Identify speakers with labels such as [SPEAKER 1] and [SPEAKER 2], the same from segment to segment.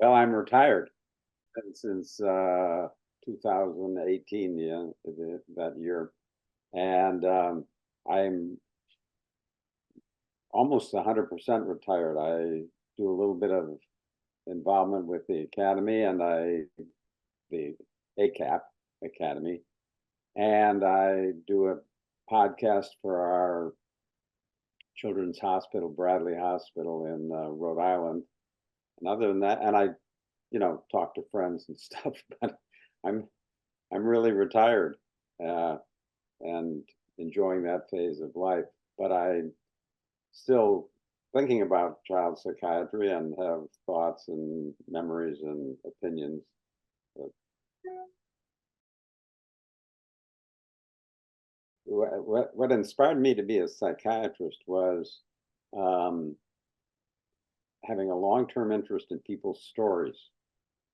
[SPEAKER 1] Well, I'm retired since 2018, yeah, that year, and I'm almost 100% retired. I do a little bit of involvement with the academy and the ACAP Academy, and I do a podcast for our Children's Hospital, Bradley Hospital in Rhode Island. And other than that, and I, talk to friends and stuff, but I'm I'm really retired and enjoying that phase of life. But I still thinking about child psychiatry and have thoughts and memories and opinions. But what inspired me to be a psychiatrist was um, having a long-term interest in people's stories.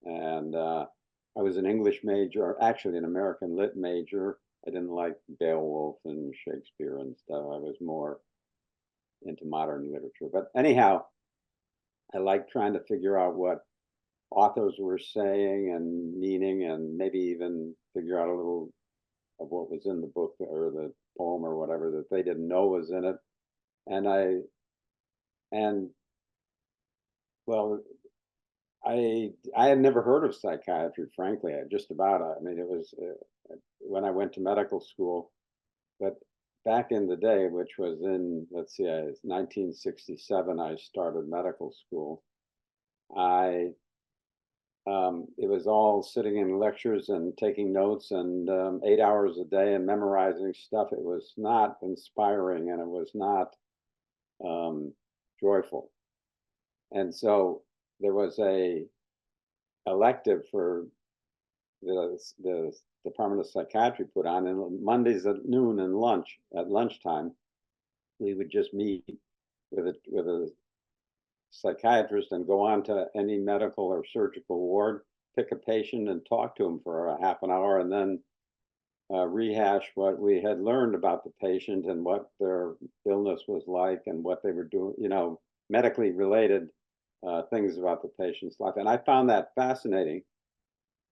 [SPEAKER 1] And I was an English major, or actually an American Lit major. I didn't like Beowulf and Shakespeare and stuff. I was more into modern literature. But anyhow, I like trying to figure out what authors were saying and meaning, and maybe even figure out a little of what was in the book or the poem or whatever that they didn't know was in it. And and well, I had never heard of psychiatry, frankly. I mean, it was when I went to medical school, but back in the day, which was in, let's see, 1967, I started medical school. I It was all sitting in lectures and taking notes and 8 hours a day and memorizing stuff. It was not inspiring and it was not joyful. And so there was a elective for the Department of Psychiatry put on, and Mondays at noon and lunchtime, we would just meet with a psychiatrist and go on to any medical or surgical ward, pick a patient and talk to them for a half an hour, and then rehash what we had learned about the patient and what their illness was like and what they were doing, medically related things about the patient's life. And I found that fascinating.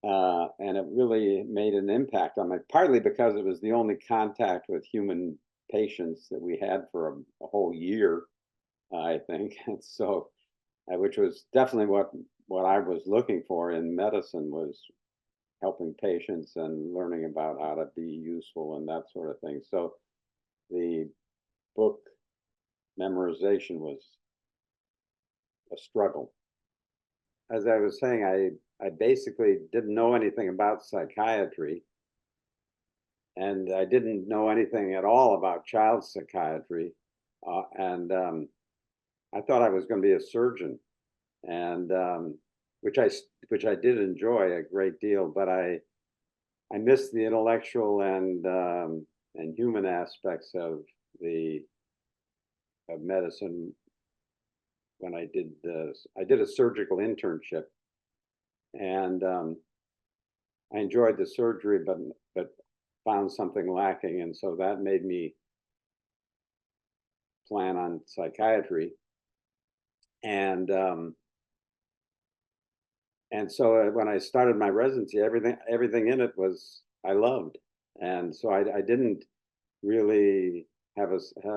[SPEAKER 1] And it really made an impact on me, partly because it was the only contact with human patients that we had for a whole year, I think. And so, which was definitely what I was looking for in medicine, was helping patients and learning about how to be useful and that sort of thing. So the book memorization was a struggle. As I was saying, I basically didn't know anything about psychiatry, and I didn't know anything at all about child psychiatry. And I thought I was going to be a surgeon, and which I did enjoy a great deal, but I missed the intellectual and human aspects of medicine when I did a surgical internship, and I enjoyed the surgery, but found something lacking, and so that made me plan on psychiatry. And so when I started my residency, everything in it was I loved, and so I didn't really have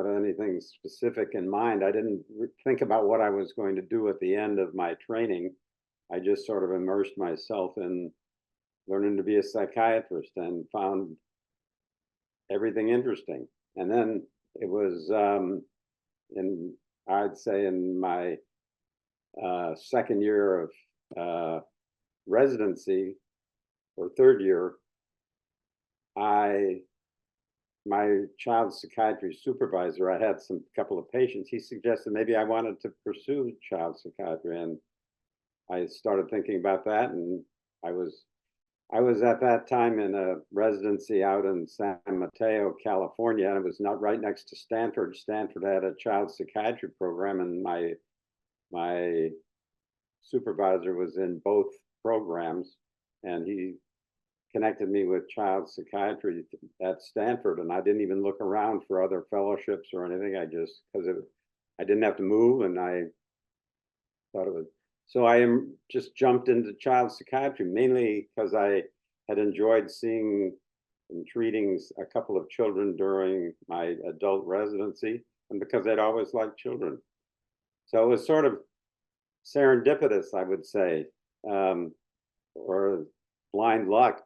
[SPEAKER 1] anything specific in mind. I didn't think about what I was going to do at the end of my training. I just sort of immersed myself in learning to be a psychiatrist and found everything interesting. And then it was I'd say in my second year of residency, or third year, my child psychiatry supervisor, I had some couple of patients, he suggested maybe I wanted to pursue child psychiatry, and I started thinking about that. And I was at that time in a residency out in San Mateo, California, and it was not right next to Stanford. Stanford had a child psychiatry program, and my supervisor was in both programs, and he connected me with child psychiatry at Stanford, and I didn't even look around for other fellowships or anything. I just, because I didn't have to move, and I thought So I am just jumped into child psychiatry, mainly because I had enjoyed seeing and treating a couple of children during my adult residency, and because I'd always liked children. So it was sort of serendipitous, I would say, um, or blind luck,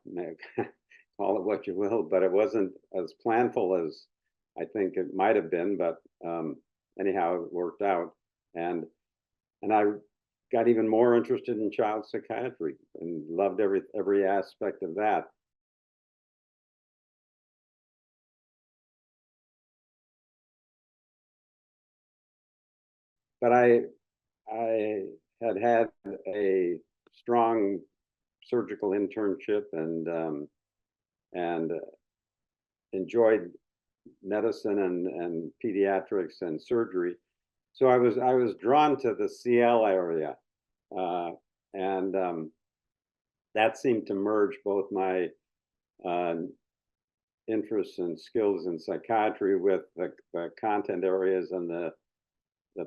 [SPEAKER 1] call it what you will, but it wasn't as planful as I think it might have been, but anyhow, it worked out. And I got even more interested in child psychiatry and loved every aspect of that. But I had a strong surgical internship and enjoyed medicine and pediatrics and surgery. So I was drawn to the CL area, uh, and that seemed to merge both my uh, interests and skills in psychiatry with the content areas and the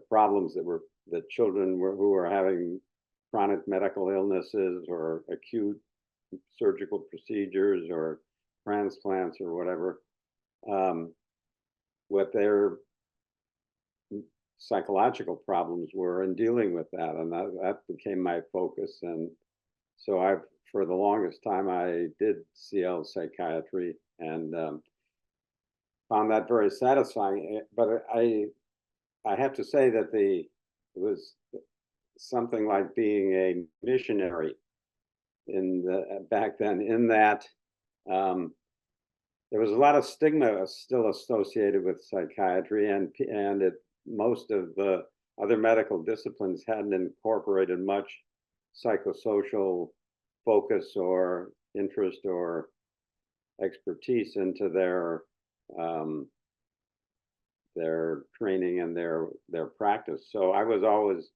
[SPEAKER 1] problems that children who were having chronic medical illnesses or acute surgical procedures or transplants or whatever, um, what their psychological problems were in dealing with that, and that became my focus. And so I, for the longest time, I did CL psychiatry and found that very satisfying. But I have to say that it was something like being a missionary in back then, in that there was a lot of stigma still associated with psychiatry, and most of the other medical disciplines hadn't incorporated much psychosocial focus or interest or expertise into um, their training and their practice. So I was always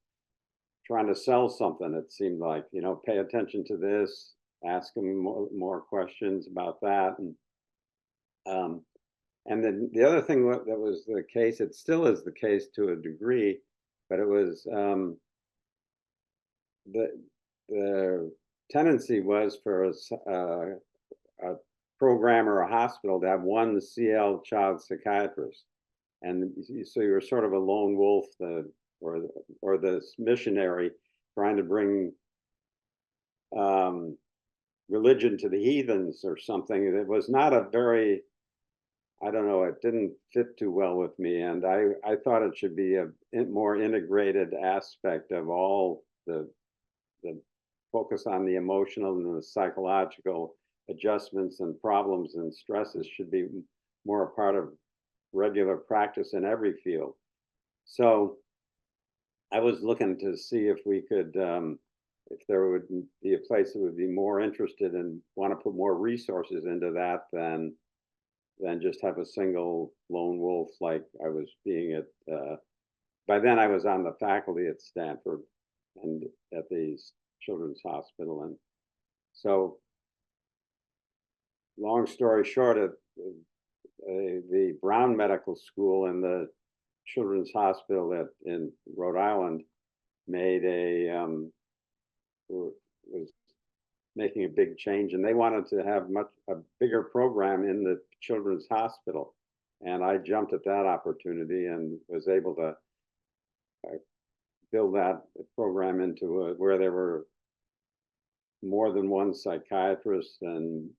[SPEAKER 1] trying to sell something. It seemed like, pay attention to this, ask them more questions about that, um, and then the other thing that was the case, it still is the case to a degree, but it was the the tendency was for a program or a hospital to have one CL child psychiatrist, and so you're sort of a lone wolf, or or this missionary trying to bring um, religion to the heathens or something. It was not a very, I don't know, it didn't fit too well with me. And I thought it should be a more integrated aspect of all the focus on the emotional and the psychological adjustments and problems and stresses should be more a part of regular practice in every field. So I was looking to see if we could, if there would be a place that would be more interested and want to put more resources into that than just have a single lone wolf like I was being at. By then, I was on the faculty at Stanford and at the Children's Hospital, and so long story short, at the Brown Medical School and the Children's Hospital in Rhode Island made was making a big change, and they wanted to have a bigger program in the Children's Hospital, and I jumped at that opportunity and was able to build that program into where there were more than one psychiatrist and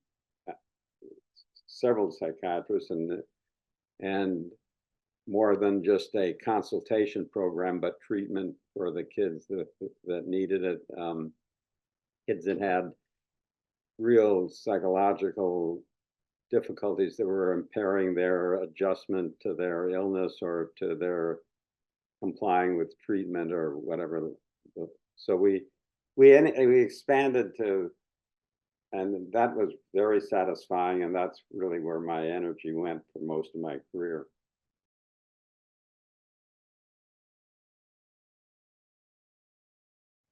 [SPEAKER 1] several psychiatrists, and more than just a consultation program, but treatment for the kids that needed it. Kids that had real psychological difficulties that were impairing their adjustment to their illness or to their complying with treatment or whatever. So we expanded to, and that was very satisfying, and that's really where my energy went for most of my career.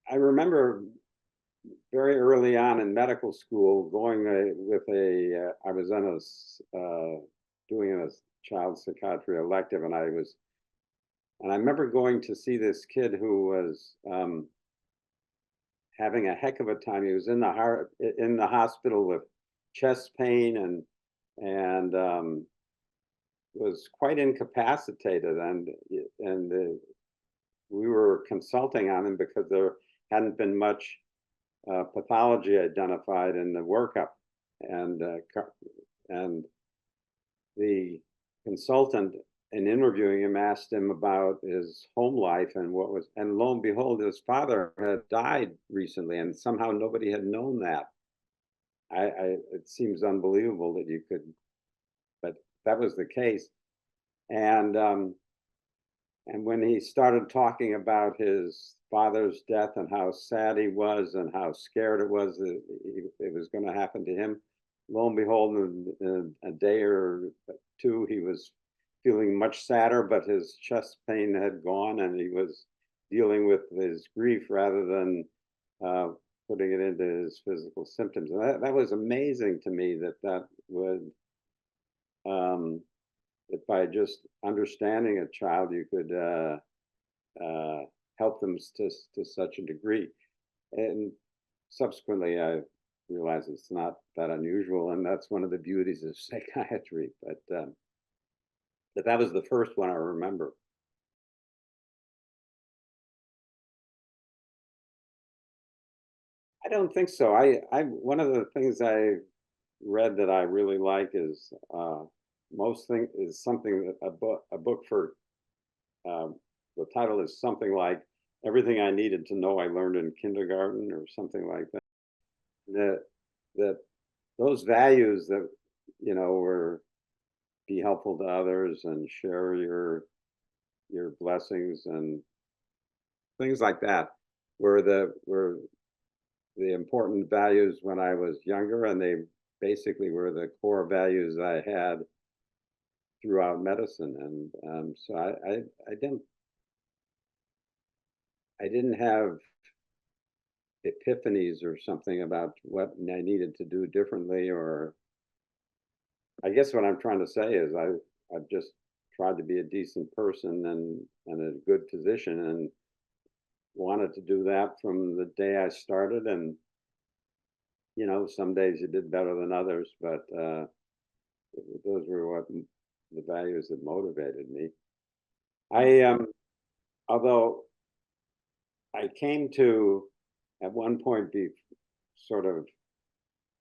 [SPEAKER 1] I remember very early on in medical school going I was on doing a child psychiatry elective, and I remember going to see this kid who was having a heck of a time. He was in the hospital with chest pain and was quite incapacitated, and we were consulting on him because there hadn't been much pathology identified in the workup, and the consultant, in interviewing him, asked him about his home life and and lo and behold, his father had died recently, and somehow nobody had known that. It seems unbelievable that you could, but that was the case. And when he started talking about his father's death and how sad he was and how scared it was that it was going to happen to him, lo and behold, in a day or two, he was feeling much sadder, but his chest pain had gone, and he was dealing with his grief rather than putting it into his physical symptoms. And that was amazing to me, that would that by just understanding a child, you could help them to such a degree. And subsequently, I realized it's not that unusual, and that's one of the beauties of psychiatry. But that was the first one I remember. I don't think so. One of the things I read that I really like is something that a book for the title is something like "Everything I Needed to Know I Learned in Kindergarten" or something like that. That those values that were be helpful to others and share your blessings and things like that were the important values when I was younger, and they basically were the core values I had throughout medicine. And so I didn't have epiphanies or something about what I needed to do differently, or I guess what I'm trying to say is I've just tried to be a decent person and a good physician, and wanted to do that from the day I started. And some days you did better than others, but those were what the values that motivated me. Although I came to at one point be sort of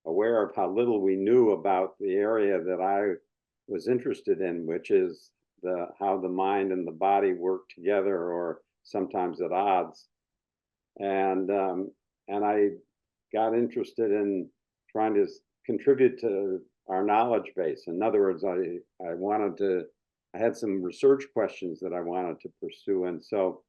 [SPEAKER 1] aware of how little we knew about the area that I was interested in, which is how the mind and the body work together, or sometimes at odds. And I got interested in trying to contribute to our knowledge base. In other words, I had some research questions that I wanted to pursue, and so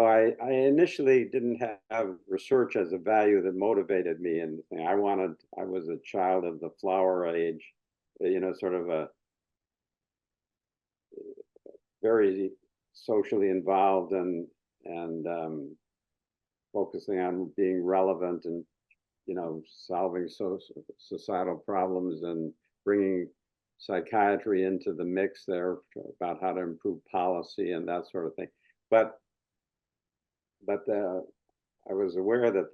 [SPEAKER 1] I initially didn't have research as a value that motivated me. And I was a child of the flower age, sort of a very socially involved and focusing on being relevant and solving societal problems and bringing psychiatry into the mix there about how to improve policy and that sort of thing. But I was aware that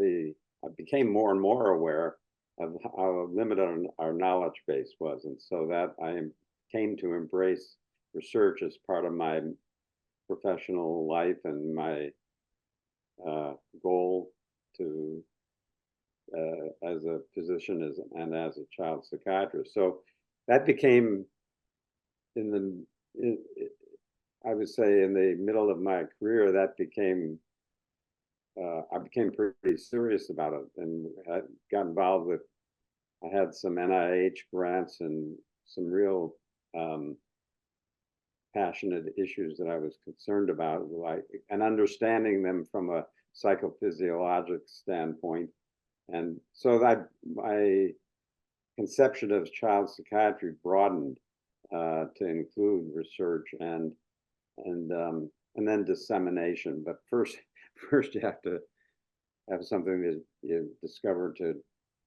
[SPEAKER 1] I became more and more aware of how limited our knowledge base was, and so that I came to embrace research as part of my professional life and my goal to as a physician and as a child psychiatrist. So that became I would say in the middle of my career, that became I became pretty serious about it, and I got involved with. I had some NIH grants and some real passionate issues that I was concerned about, and understanding them from a psychophysiologic standpoint. And so that my conception of child psychiatry broadened to include research and then dissemination. But first you have to have something that you discover to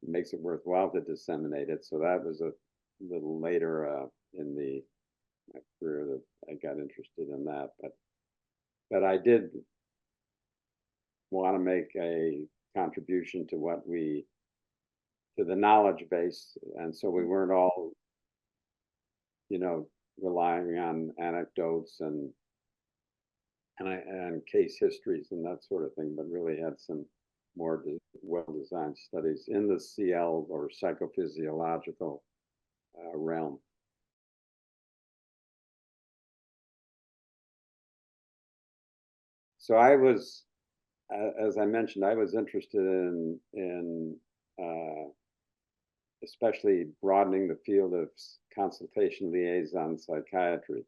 [SPEAKER 1] makes it worthwhile to disseminate it. So that was a little later in my career that I got interested in that. But I did want to make a contribution to what to the knowledge base. And so we weren't all, relying on anecdotes and case histories and that sort of thing, but really had some more well-designed studies in the CL or psychophysiological realm. So I was, as I mentioned, I was interested in especially broadening the field of consultation liaison psychiatry,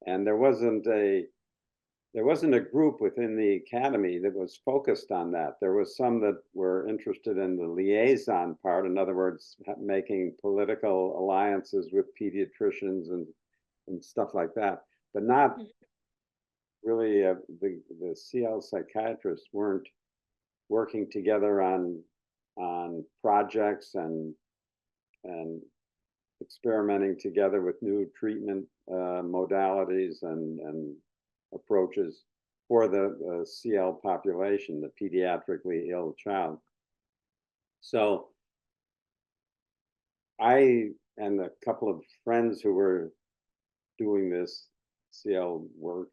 [SPEAKER 1] and there wasn't a group within the academy that was focused on that. There was some that were interested in the liaison part, in other words, making political alliances with pediatricians and stuff like that, but not really the CL psychiatrists weren't working together on projects and experimenting together with new treatment modalities and approaches for the CL population, the pediatrically ill child. So I and a couple of friends who were doing this CL work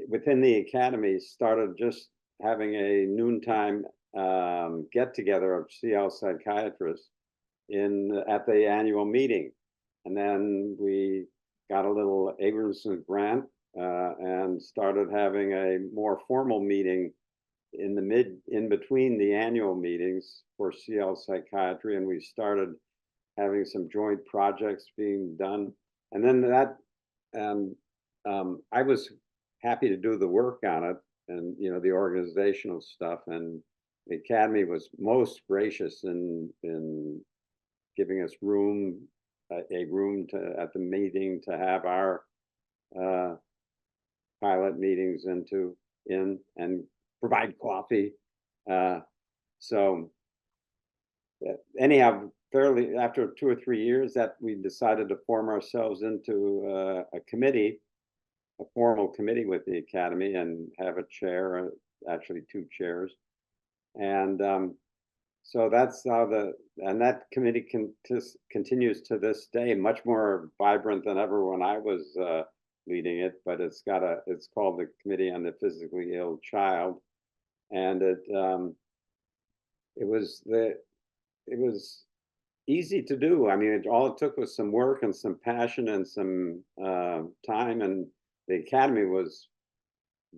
[SPEAKER 1] within the academy started just having a noontime get together of CL psychiatrists at the annual meeting. And then we got a little Abramson grant and started having a more formal meeting in between the annual meetings for CL psychiatry. And we started having some joint projects being done. And then I was happy to do the work on it and, the organizational stuff. And the academy was most gracious in giving us a room at the meeting to have our pilot meetings in and provide coffee. So anyhow, fairly after 2 or 3 years that we decided to form ourselves into a committee, a formal committee with the academy, and have a chair, actually 2 chairs. And so that's how that committee continues to this day, much more vibrant than ever when I was leading it, but it's called the Committee on the Physically Ill Child. And it was easy to do. I mean, all it took was some work and some passion and some time, and the academy was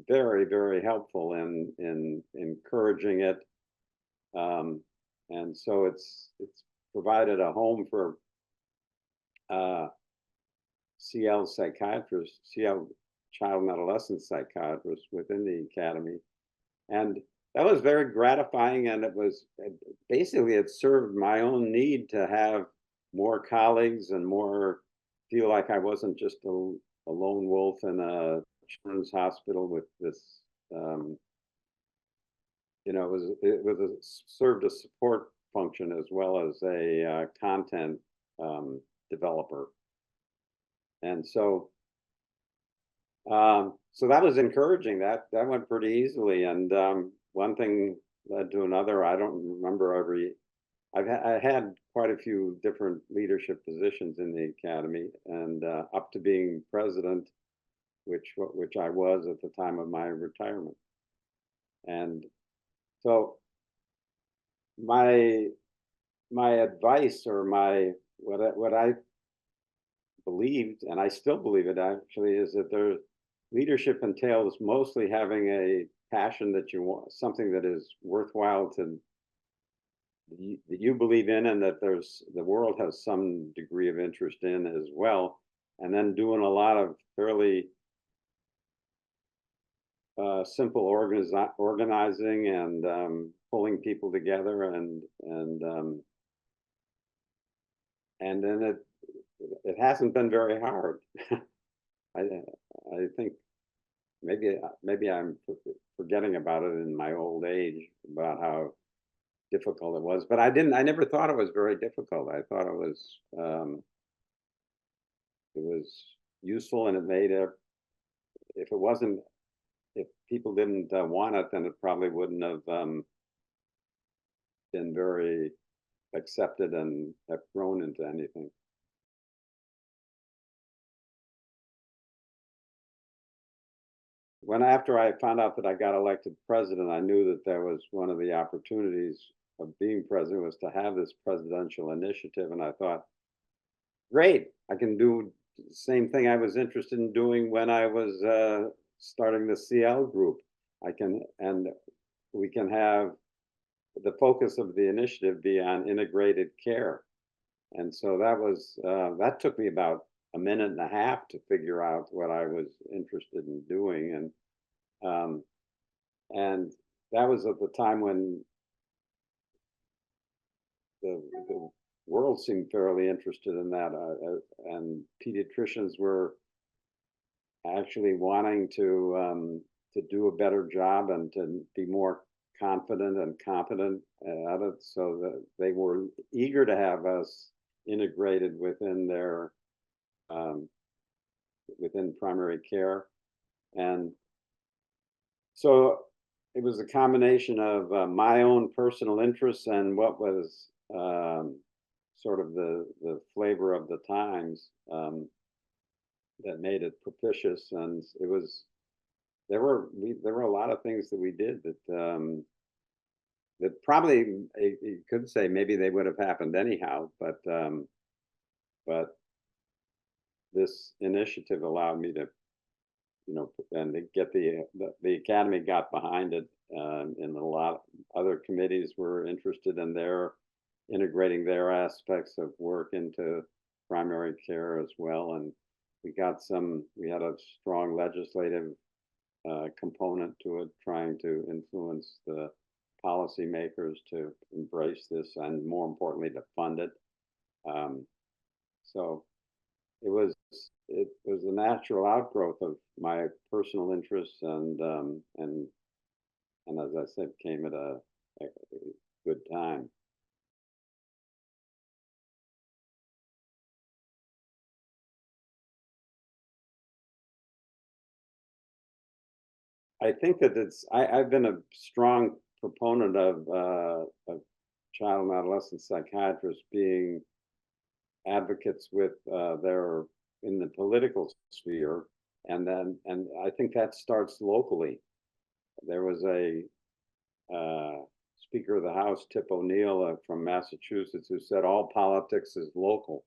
[SPEAKER 1] very, very helpful in encouraging it. And so it's provided a home for CL psychiatrists, CL child and adolescent psychiatrists within the academy. And that was very gratifying, and it served my own need to have more colleagues and feel like I wasn't just a lone wolf in a children's hospital with this, it served a support function as well as a content developer. And so that was encouraging. That went pretty easily. And one thing led to another. I don't remember I had quite a few different leadership positions in the academy, and up to being president, which I was at the time of my retirement. And so my advice, or what I believed, and I still believe it actually, is that leadership entails mostly having a passion that you want, something that is worthwhile that you believe in, and that the world has some degree of interest in as well, and then doing a lot of fairly simple organizing and pulling people together, and then it hasn't been very hard. I think maybe I'm forgetting about it in my old age, about how difficult it was, but I never thought it was very difficult. I thought it was useful, and it made if it wasn't if people didn't want it, then it probably wouldn't have been very accepted and have grown into anything. After I found out that I got elected president, I knew that there was one of the opportunities of being president was to have this presidential initiative. And I thought, great, I can do the same thing I was interested in doing when I was starting the CL group. And we can have the focus of the initiative be on integrated care. And so that took me about a minute and a half to figure out what I was interested in doing. And that was at the time when the world seemed fairly interested in that, and pediatricians were actually wanting to do a better job and to be more confident and competent at it, so that they were eager to have us integrated within their within primary care. And so it was a combination of my own personal interests and what was sort of the flavor of the times that made it propitious. And it was there were a lot of things that we did that that probably you could say maybe they would have happened anyhow, but this initiative allowed me to, and to get the academy got behind it, and a lot of other committees were interested in their integrating their aspects of work into primary care as well. And we had a strong legislative component to it, trying to influence the policymakers to embrace this, and more importantly, to fund it. So it was a natural outgrowth of my personal interests, and as I said, came at a good time. I think that I've been a strong proponent of child and adolescent psychiatrists being advocates with their in the political sphere, and I think that starts locally. There was a Speaker of the House, Tip O'Neill from Massachusetts, who said all politics is local.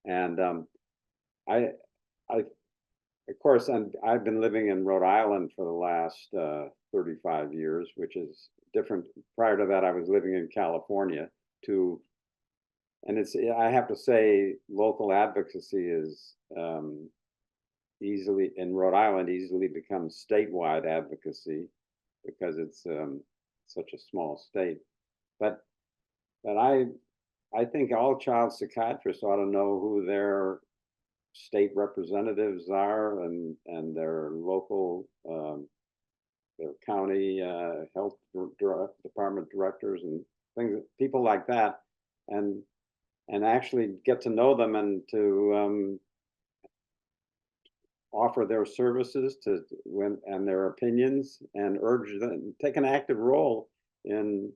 [SPEAKER 1] And I of course, and I've been living in Rhode Island for the last 35 years, which is different. Prior to that, I was living in California too. And I have to say, local advocacy is easily, in Rhode Island, easily becomes statewide advocacy, because it's such a small state. But I think all child psychiatrists ought to know who their state representatives are, and their local, their county health department directors and things, people like that, and actually get to know them, and to offer their services and their opinions, and urge them, take an active role in.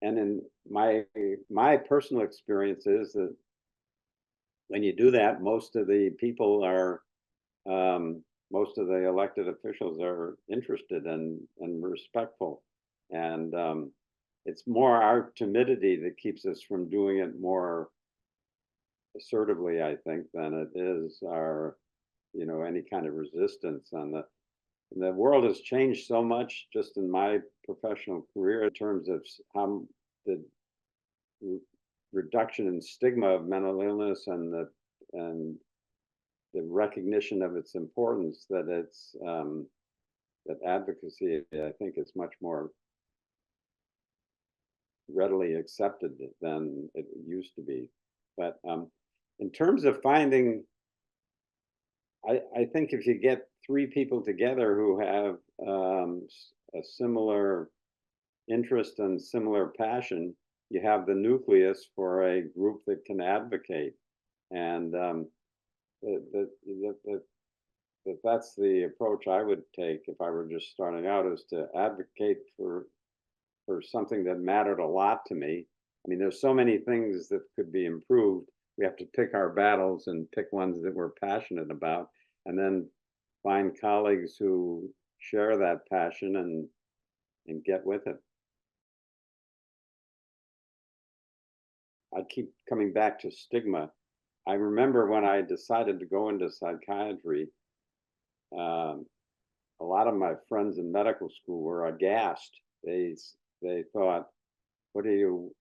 [SPEAKER 1] And in my personal experience is that when you do that, most of the people are, most of the elected officials are interested and respectful. And it's more our timidity that keeps us from doing it more assertively, I think, than it is our, any kind of resistance. The world has changed so much just in my professional career, in terms of how the reduction in stigma of mental illness, and the recognition of its importance, that it's that advocacy, I think, is much more readily accepted than it used to be. But in terms of finding, I think if you get three people together who have a similar interest and similar passion, you have the nucleus for a group that can advocate. And that's the approach I would take if I were just starting out, is to advocate for something that mattered a lot to me. I mean, there's so many things that could be improved. We have to pick our battles and pick ones that we're passionate about, and then find colleagues who share that passion and get with it. I keep coming back to stigma. I remember when I decided to go into psychiatry, um, a lot of my friends in medical school were aghast. They thought, "What are you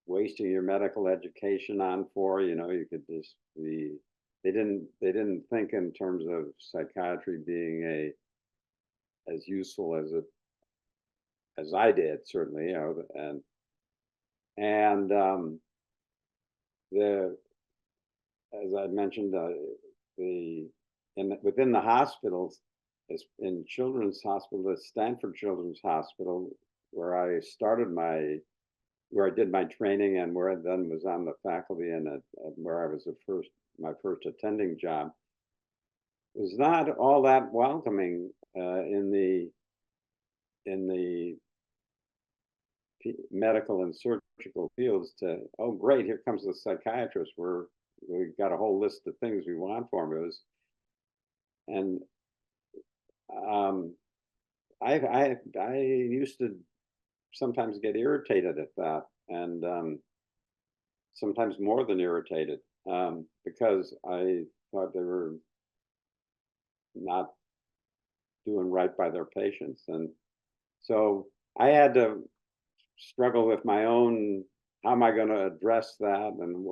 [SPEAKER 1] wasting your medical education on for? You know, you could just be." They didn't think in terms of psychiatry being a as useful as I did, certainly, you know, and the as I mentioned, the within the hospitals, as in Children's Hospital, the Stanford Children's Hospital, where I started where I did my training and where I then was on the faculty, and where I was my first attending job, was not all that welcoming in the medical and surgical fields. To, oh great, here comes the psychiatrist. We've got a whole list of things we want for him. It was, and um, I used to sometimes get irritated at that, and sometimes more than irritated, because I thought they were not doing right by their patients, and so I had to struggle with my own. How am I going to address that? And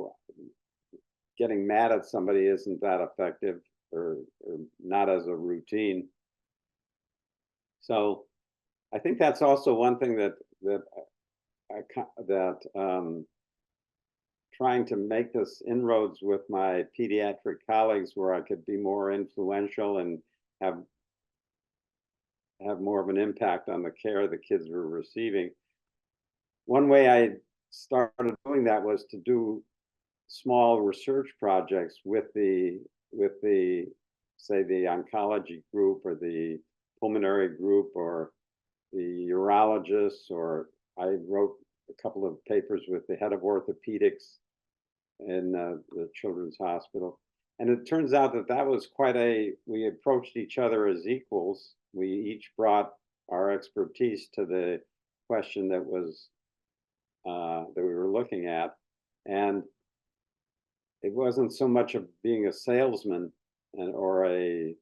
[SPEAKER 1] getting mad at somebody isn't that effective, or not as a routine. So I think that's also one thing that trying to make this inroads with my pediatric colleagues, where I could be more influential and have more of an impact on the care the kids were receiving. One way I started doing that was to do small research projects with the say the oncology group, or the pulmonary group, or the urologists, or I wrote a couple of papers with the head of orthopedics in the Children's Hospital. And it turns out that was we approached each other as equals. We each brought our expertise to the question that we were looking at. And it wasn't so much of being a salesman or a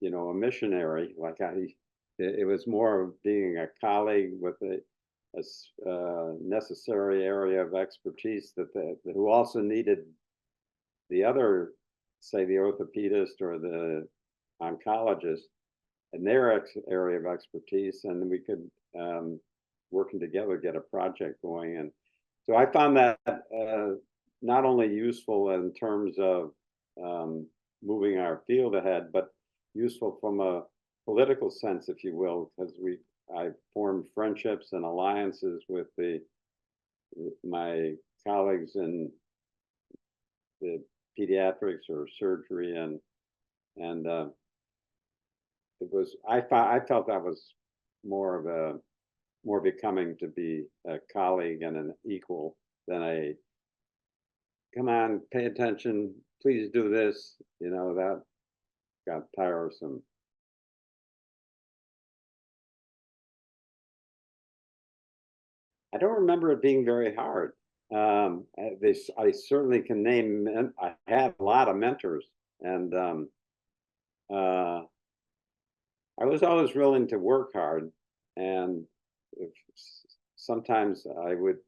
[SPEAKER 1] missionary. It was more of being a colleague with a necessary area of expertise who also needed the other, say the orthopedist or the oncologist, and their area of expertise, and we could, working together, get a project going. And so I found that not only useful in terms of moving our field ahead, but useful from a political sense, if you will, because I formed friendships and alliances with my colleagues in the pediatrics or surgery, and I felt that was more becoming to be a colleague and an equal than a, come on, pay attention, please do this. That got tiresome. I don't remember it being very hard. I certainly can name. I had a lot of mentors, and uh, I was always willing to work hard. And sometimes I would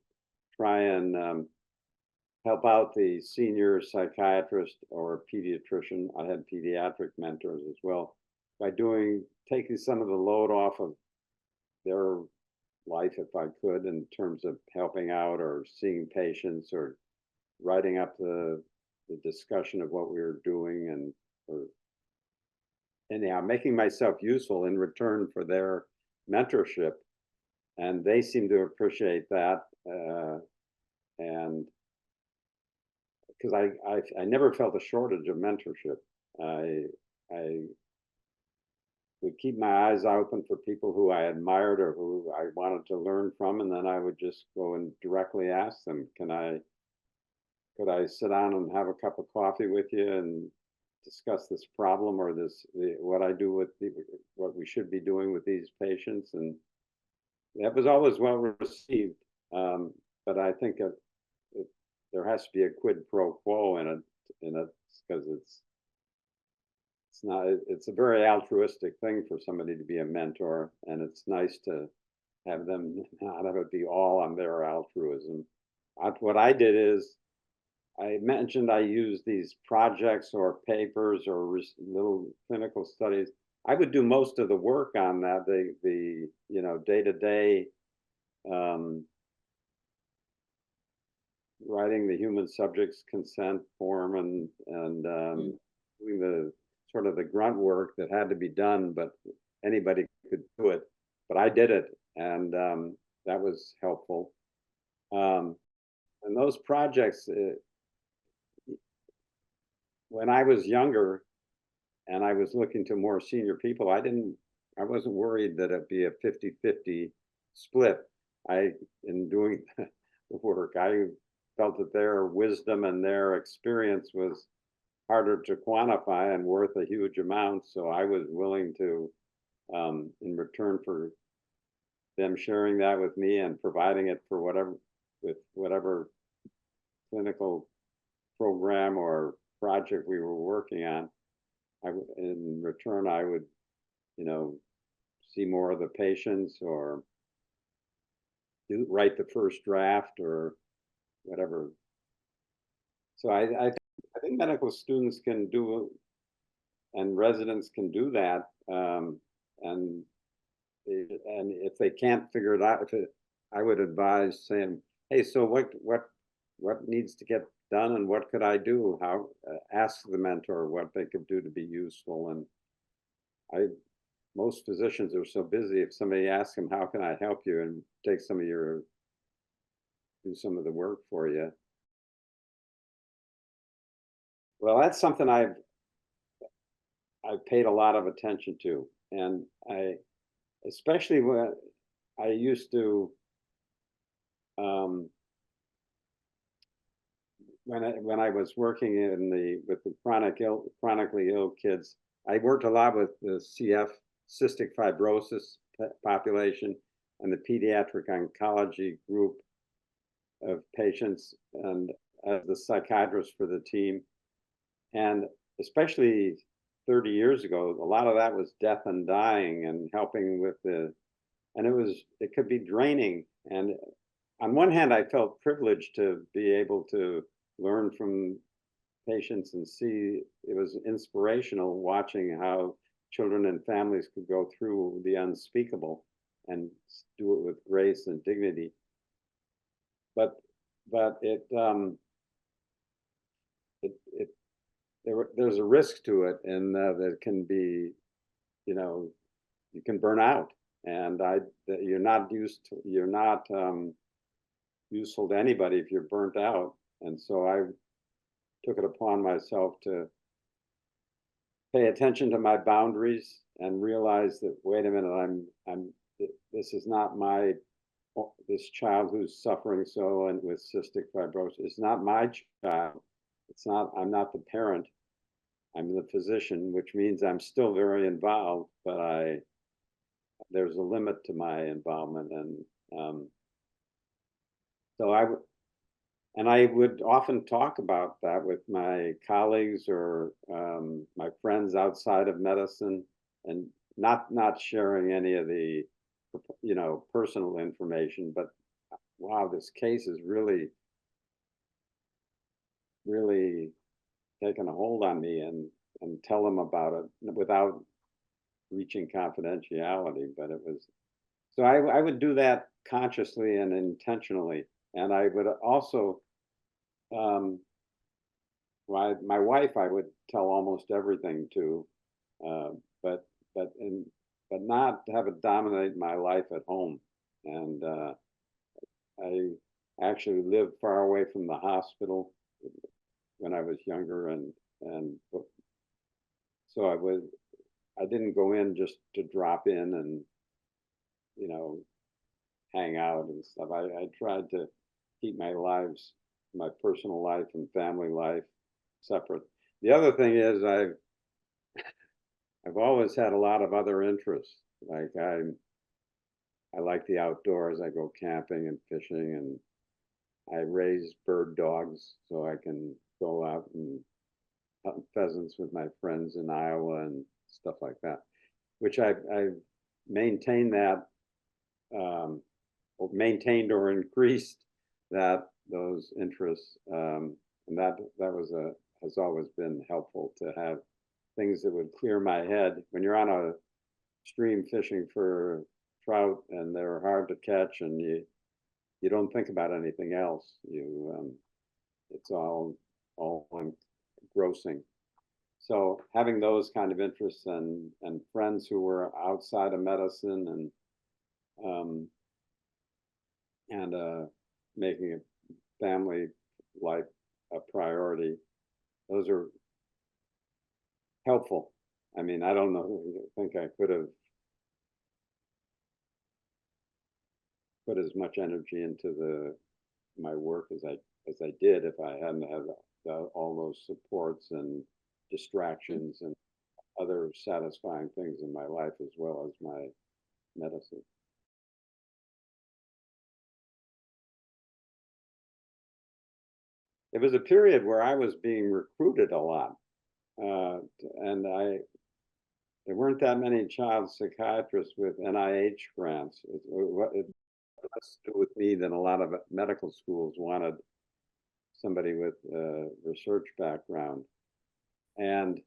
[SPEAKER 1] try and help out the senior psychiatrist or pediatrician. I had pediatric mentors as well, by taking some of the load off of their life, if I could, in terms of helping out or seeing patients or writing up the discussion of what we were doing, or anyhow making myself useful in return for their mentorship. And they seem to appreciate that, and because I never felt a shortage of mentorship. I would keep my eyes open for people who I admired or who I wanted to learn from, and then I would just go and directly ask them, could I sit down and have a cup of coffee with you and discuss this problem or what I do with what we should be doing with these patients? And that was always well received. But I think there has to be a quid pro quo in it, because it's a very altruistic thing for somebody to be a mentor, and it's nice to have them not have it be all on their altruism. What I did is, I mentioned I use these projects or papers or little clinical studies. I would do most of the work on that, the day-to-day writing the human subjects consent form and doing the sort of the grunt work that had to be done, but anybody could do it. But I did it, and that was helpful. And those projects, when I was younger and I was looking to more senior people, I wasn't worried that it'd be a 50-50 split. In doing the work, I felt that their wisdom and their experience was harder to quantify and worth a huge amount. So I was willing to, in return for them sharing that with me and providing it for whatever clinical program or project we were working on, in return, I would, see more of the patients or write the first draft or whatever. So I think medical students can do, and residents can do that. And if they can't figure it out, I would advise saying, hey, so what needs to get done and what could I do? How ask the mentor what they could do to be useful. And most physicians are so busy, if somebody asks them, how can I help you, and take do some of the work for you. Well, that's something I've paid a lot of attention to, and especially when I used to, when I was working with the chronically ill kids, I worked a lot with the CF, cystic fibrosis population, and the pediatric oncology group of patients, and as the psychiatrist for the team. And especially 30 years ago, a lot of that was death and dying and helping with and it could be draining. And on one hand, I felt privileged to be able to learn from patients and see it was inspirational watching how children and families could go through the unspeakable and do it with grace and dignity. But there's a risk to it, and that it can be, you can burn out, and you're not useful to anybody if you're burnt out. And so I took it upon myself to pay attention to my boundaries and realize that, wait a minute, this is not this child who's suffering so and with cystic fibrosis. It's not my child. I'm not the parent. I'm the physician, which means I'm still very involved, but there's a limit to my involvement. And so I would often talk about that with my colleagues or my friends outside of medicine, and not sharing any of the personal information, but wow, this case is really taken a hold on me, and tell them about it without reaching confidentiality. But it was, so I would do that consciously and intentionally. And I would also, my wife, I would tell almost everything to, but not have it dominate my life at home. And I actually lived far away from the hospital when I was younger, and So I didn't go in just to drop in and, hang out and stuff. I tried to keep my personal life and family life separate. The other thing is I've always had a lot of other interests. Like I like the outdoors. I go camping and fishing, and I raise bird dogs so I can go out and hunt pheasants with my friends in Iowa and stuff like that, which I've maintained that, or maintained or increased those interests, and that has always been helpful to have things that would clear my head. When you're on a stream fishing for trout and they're hard to catch, and you don't think about anything else. It's all engrossing. So having those kind of interests and friends who were outside of medicine and making a family life a priority, those are helpful. I mean, I don't know, I think I could have put as much energy into my work as I did if I hadn't had all those supports and distractions and other satisfying things in my life as well as my medicine. It was a period where I was being recruited a lot, and there weren't that many child psychiatrists with NIH grants. It less to do with me than a lot of medical schools wanted somebody with a research background. And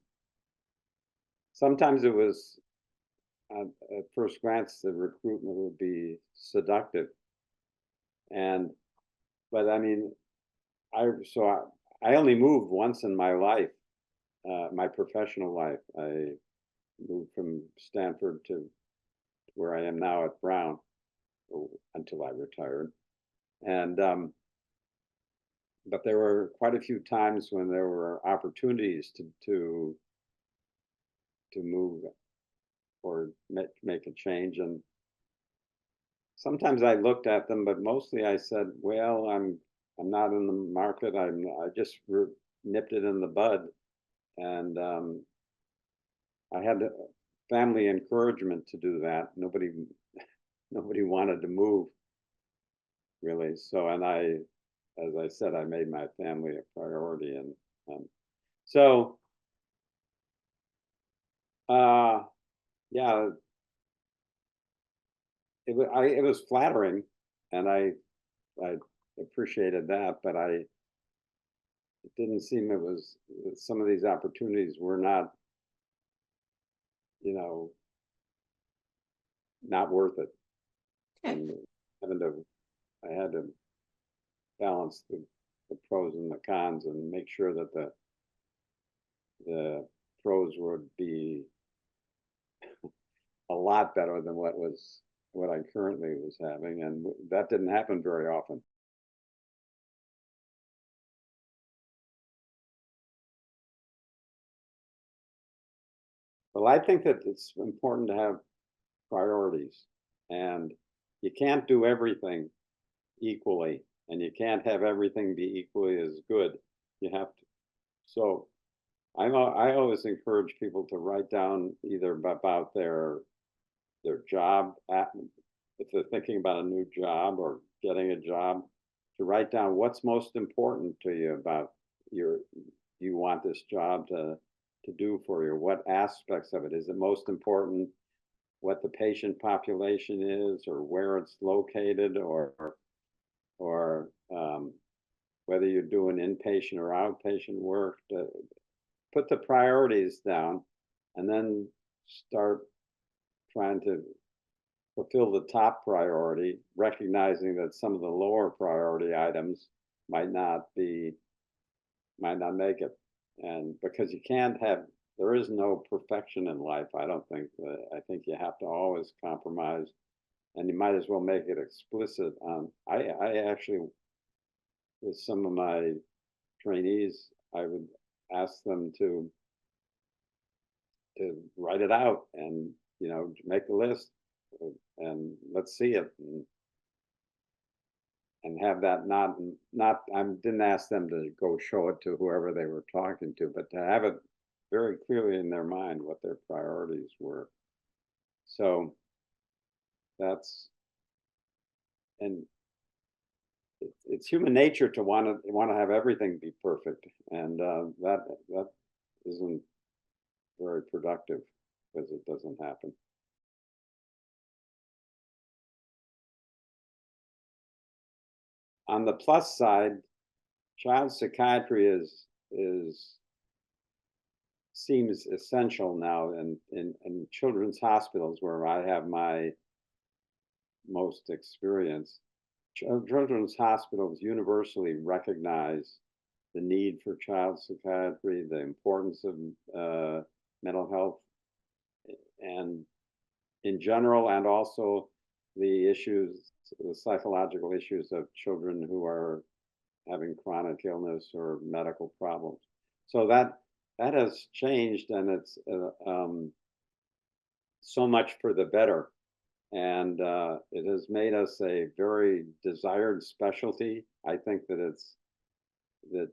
[SPEAKER 1] sometimes it was, at first glance, the recruitment would be seductive. But I mean, I only moved once in my life, my professional life. I moved from Stanford to where I am now at Brown until I retired. And but there were quite a few times when there were opportunities to move or make a change. And sometimes I looked at them, but mostly I said, well, I'm not in the market. I just nipped it in the bud. And I had family encouragement to do that. Nobody wanted to move, really. So, and as I said, I made my family a priority. And so, yeah, it was flattering, and I appreciated that, but it didn't seem some of these opportunities were not, not worth it. And I had to balance the pros and the cons and make sure that the pros would be a lot better than what I currently was having, and that didn't happen very often. Well, I think that it's important to have priorities, and you can't do everything equally, and you can't have everything be equally as good. You have to. So I always encourage people to write down either about their job, if they're thinking about a new job or getting a job, to write down what's most important to you about you want this job to do for you. What aspects of it is it most important? What the patient population is, or where it's located, or whether you're doing inpatient or outpatient work. To put the priorities down, and then start trying to fulfill the top priority, recognizing that some of the lower priority items might not make it. And because there is no perfection in life, I don't think. I think you have to always compromise, and you might as well make it explicit. I actually, with some of my trainees, I would ask them to to write it out and, make a list and let's see it and have that not I didn't ask them to go show it to whoever they were talking to, but to have it very clearly in their mind what their priorities were. So that's and it's human nature to want to have everything be perfect, and that isn't very productive because it doesn't happen. On the plus side, child psychiatry is seems essential now in children's hospitals where I have my most experience. Children's hospitals universally recognize the need for child psychiatry, the importance of mental health, and in general, and also the issues, the psychological issues of children who are having chronic illness or medical problems. So that has changed, and it's so much for the better. And it has made us a very desired specialty. I think that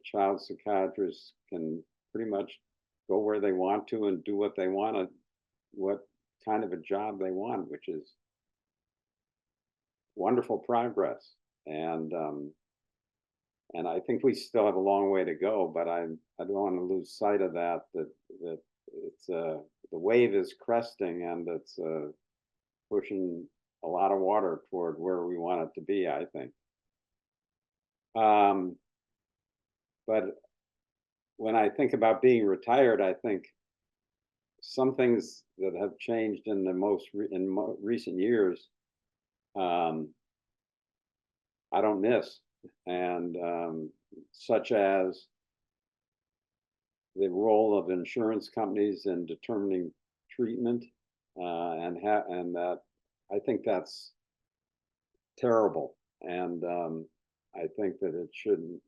[SPEAKER 1] child psychiatrists can pretty much go where they want to and do what they want, what kind of a job they want, which is wonderful progress. And I think we still have a long way to go, but I don't want to lose sight of that it's the wave is cresting, and it's pushing a lot of water toward where we want it to be, I think. But when I think about being retired, I think some things that have changed in the recent years, I don't miss, and such as the role of insurance companies in determining treatment, and that I think that's terrible, and I think that it shouldn't.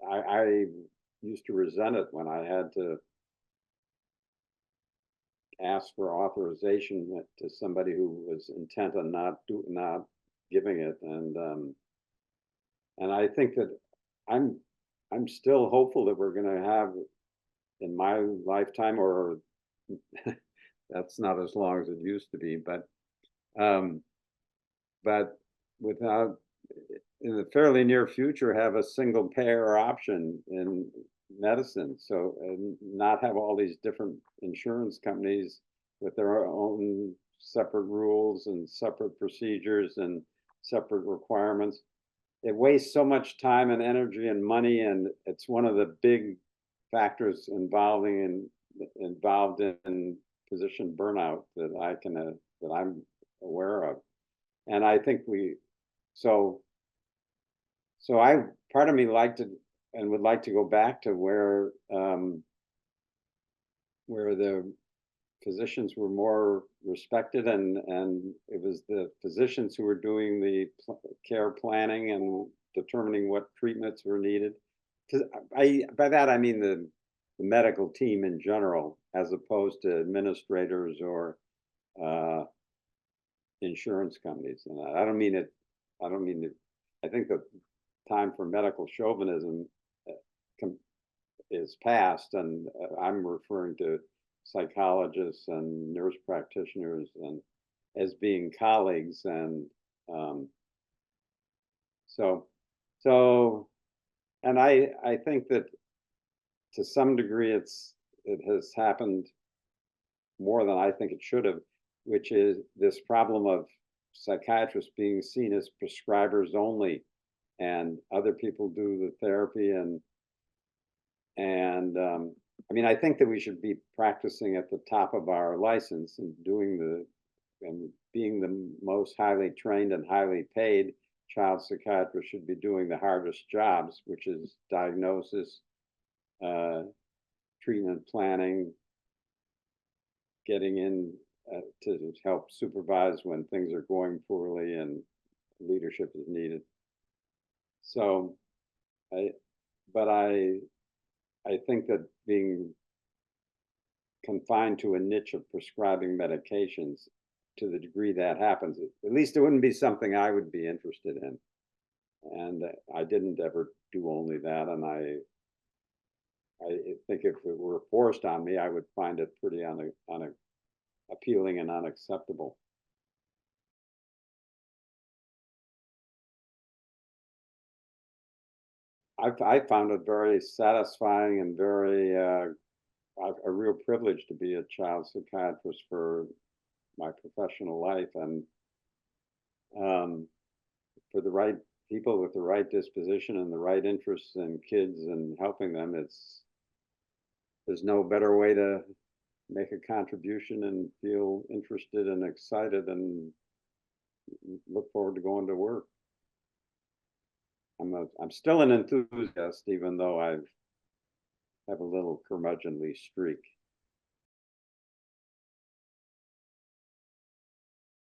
[SPEAKER 1] I used to resent it when I had to ask for authorization to somebody who was intent on not giving it, and I think that I'm still hopeful that we're going to have in my lifetime, or that's not as long as it used to be, but without in the fairly near future have a single payer option in medicine, so and not have all these different insurance companies with their own separate rules and separate procedures and separate requirements. It wastes so much time and energy and money, and it's one of the big factors involved in physician burnout that I'm aware of. And I think so I part of me would like to go back to where the physicians were more respected, and it was the physicians who were doing the care planning and determining what treatments were needed. By that I mean the medical team in general, as opposed to administrators or insurance companies. And I don't mean it. I think the time for medical chauvinism is past, and I'm referring to psychologists and nurse practitioners and as being colleagues, and and I think that to some degree it has happened more than I think it should have, which is this problem of psychiatrists being seen as prescribers only, and other people do the therapy, and I mean, I think that we should be practicing at the top of our license and being the most highly trained and highly paid. Child psychiatrists should be doing the hardest jobs, which is diagnosis, treatment planning, getting in to help supervise when things are going poorly and leadership is needed. So I think that being confined to a niche of prescribing medications to the degree that happens. At least it wouldn't be something I would be interested in. And I didn't ever do only that. And I think if it were forced on me, I would find it pretty appealing and unacceptable. I found it very satisfying and very a real privilege to be a child psychiatrist for my professional life, and for the right people with the right disposition and the right interests in kids and helping them, there's no better way to make a contribution and feel interested and excited and look forward to going to work. I'm still an enthusiast, even though I have a little curmudgeonly streak.